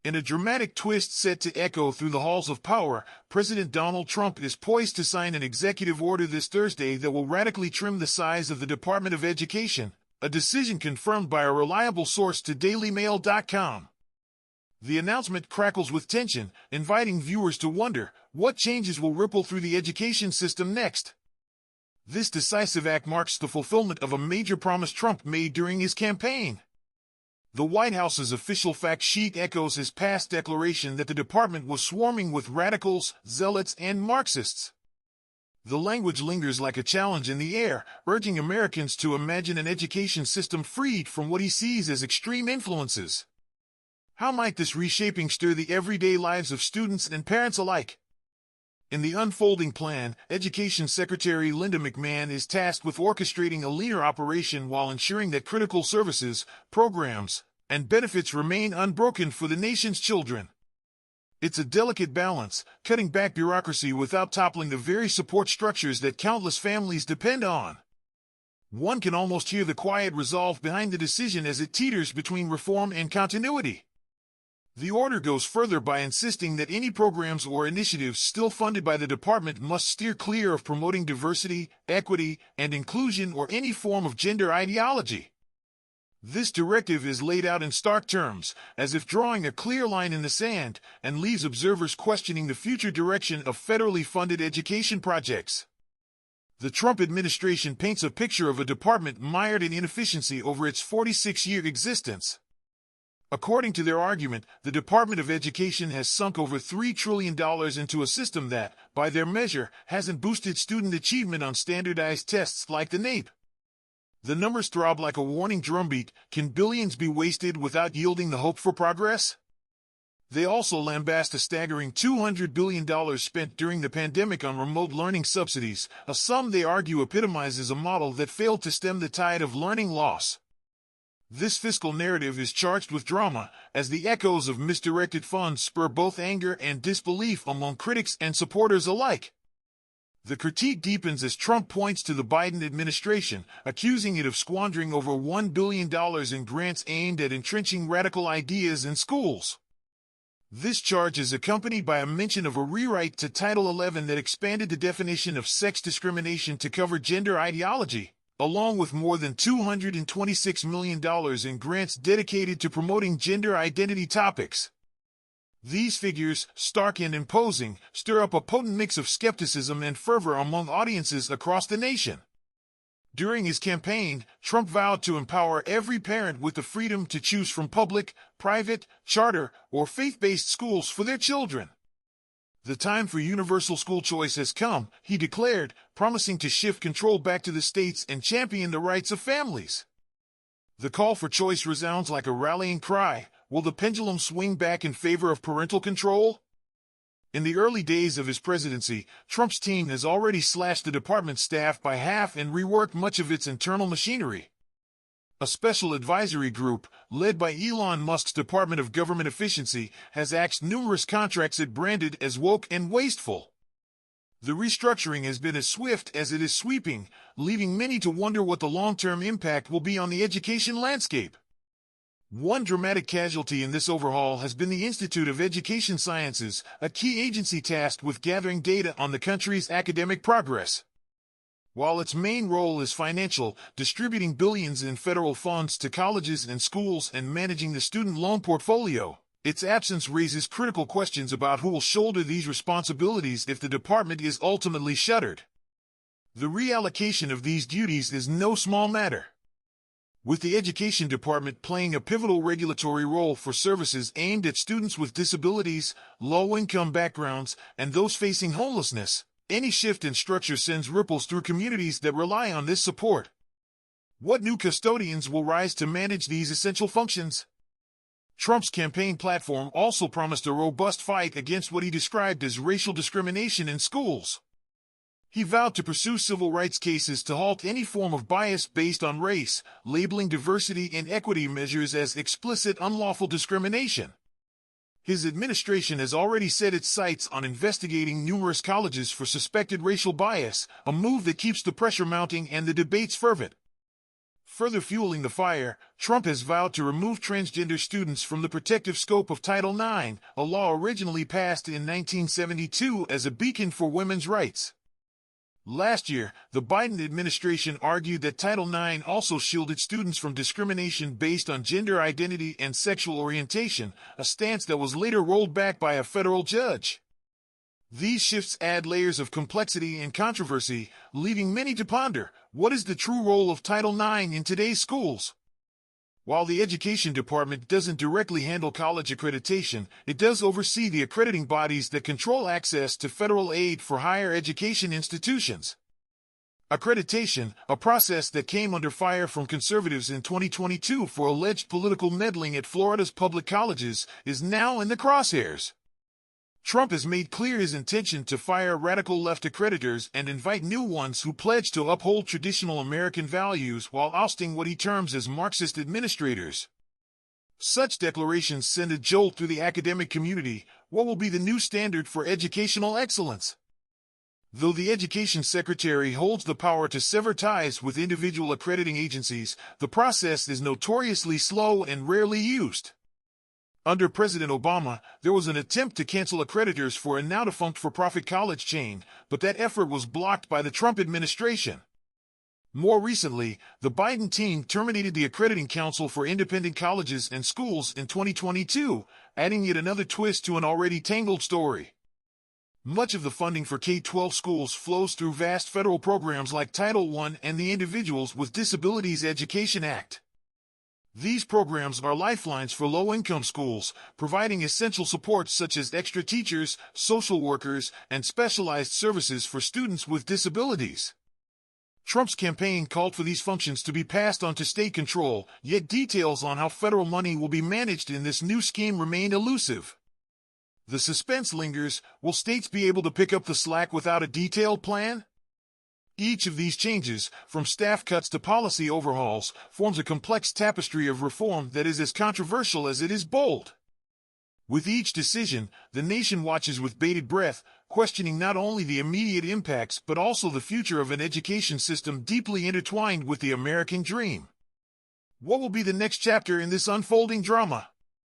In a dramatic twist set to echo through the halls of power, President Donald Trump is poised to sign an executive order this Thursday that will radically trim the size of the Department of Education, a decision confirmed by a reliable source to DailyMail.com. The announcement crackles with tension, inviting viewers to wonder what changes will ripple through the education system next. This decisive act marks the fulfillment of a major promise Trump made during his campaign. The White House's official fact sheet echoes his past declaration that the department was swarming with radicals, zealots, and Marxists. The language lingers like a challenge in the air, urging Americans to imagine an education system freed from what he sees as extreme influences. How might this reshaping stir the everyday lives of students and parents alike? In the unfolding plan, Education Secretary Linda McMahon is tasked with orchestrating a leaner operation while ensuring that critical services, programs, and benefits remain unbroken for the nation's children. It's a delicate balance, cutting back bureaucracy without toppling the very support structures that countless families depend on. One can almost hear the quiet resolve behind the decision as it teeters between reform and continuity. The order goes further by insisting that any programs or initiatives still funded by the department must steer clear of promoting diversity, equity, and inclusion or any form of gender ideology. This directive is laid out in stark terms, as if drawing a clear line in the sand, and leaves observers questioning the future direction of federally funded education projects. The Trump administration paints a picture of a department mired in inefficiency over its 46-year existence. According to their argument, the Department of Education has sunk over $3 trillion into a system that, by their measure, hasn't boosted student achievement on standardized tests like the NAEP. The numbers throb like a warning drumbeat. Can billions be wasted without yielding the hope for progress? They also lambast a staggering $200 billion spent during the pandemic on remote learning subsidies, a sum they argue epitomizes a model that failed to stem the tide of learning loss. This fiscal narrative is charged with drama, as the echoes of misdirected funds spur both anger and disbelief among critics and supporters alike. The critique deepens as Trump points to the Biden administration, accusing it of squandering over $1 billion in grants aimed at entrenching radical ideas in schools. This charge is accompanied by a mention of a rewrite to Title XI that expanded the definition of sex discrimination to cover gender ideology, along with more than $226 million in grants dedicated to promoting gender identity topics. These figures, stark and imposing, stir up a potent mix of skepticism and fervor among audiences across the nation. During his campaign, Trump vowed to empower every parent with the freedom to choose from public, private, charter, or faith-based schools for their children. The time for universal school choice has come, he declared, promising to shift control back to the states and champion the rights of families. The call for choice resounds like a rallying cry. Will the pendulum swing back in favor of parental control? In the early days of his presidency, Trump's team has already slashed the department's staff by half and reworked much of its internal machinery. A special advisory group, led by Elon Musk's Department of Government Efficiency, has axed numerous contracts it branded as woke and wasteful. The restructuring has been as swift as it is sweeping, leaving many to wonder what the long-term impact will be on the education landscape. One dramatic casualty in this overhaul has been the Institute of Education Sciences, a key agency tasked with gathering data on the country's academic progress. While its main role is financial, distributing billions in federal funds to colleges and schools and managing the student loan portfolio, its absence raises critical questions about who will shoulder these responsibilities if the department is ultimately shuttered. The reallocation of these duties is no small matter, with the Education Department playing a pivotal regulatory role for services aimed at students with disabilities, low-income backgrounds, and those facing homelessness. Any shift in structure sends ripples through communities that rely on this support. What new custodians will rise to manage these essential functions? Trump's campaign platform also promised a robust fight against what he described as racial discrimination in schools. He vowed to pursue civil rights cases to halt any form of bias based on race, labeling diversity and equity measures as explicit unlawful discrimination. His administration has already set its sights on investigating numerous colleges for suspected racial bias, a move that keeps the pressure mounting and the debates fervent. Further fueling the fire, Trump has vowed to remove transgender students from the protective scope of Title IX, a law originally passed in 1972 as a beacon for women's rights. Last year, the Biden administration argued that Title IX also shielded students from discrimination based on gender identity and sexual orientation, a stance that was later rolled back by a federal judge. These shifts add layers of complexity and controversy, leaving many to ponder, what is the true role of Title IX in today's schools? While the Education Department doesn't directly handle college accreditation, it does oversee the accrediting bodies that control access to federal aid for higher education institutions. Accreditation, a process that came under fire from conservatives in 2022 for alleged political meddling at Florida's public colleges, is now in the crosshairs. Trump has made clear his intention to fire radical left accreditors and invite new ones who pledge to uphold traditional American values while ousting what he terms as Marxist administrators. Such declarations send a jolt through the academic community. What will be the new standard for educational excellence? Though the Education Secretary holds the power to sever ties with individual accrediting agencies, the process is notoriously slow and rarely used. Under President Obama, there was an attempt to cancel accreditors for a now-defunct for-profit college chain, but that effort was blocked by the Trump administration. More recently, the Biden team terminated the Accrediting Council for Independent Colleges and Schools in 2022, adding yet another twist to an already tangled story. Much of the funding for K-12 schools flows through vast federal programs like Title I and the Individuals with Disabilities Education Act. These programs are lifelines for low-income schools, providing essential support such as extra teachers, social workers, and specialized services for students with disabilities. Trump's campaign called for these functions to be passed on to state control, yet details on how federal money will be managed in this new scheme remain elusive. The suspense lingers. Will states be able to pick up the slack without a detailed plan? Each of these changes, from staff cuts to policy overhauls, forms a complex tapestry of reform that is as controversial as it is bold. With each decision, the nation watches with bated breath, questioning not only the immediate impacts but also the future of an education system deeply intertwined with the American dream. What will be the next chapter in this unfolding drama?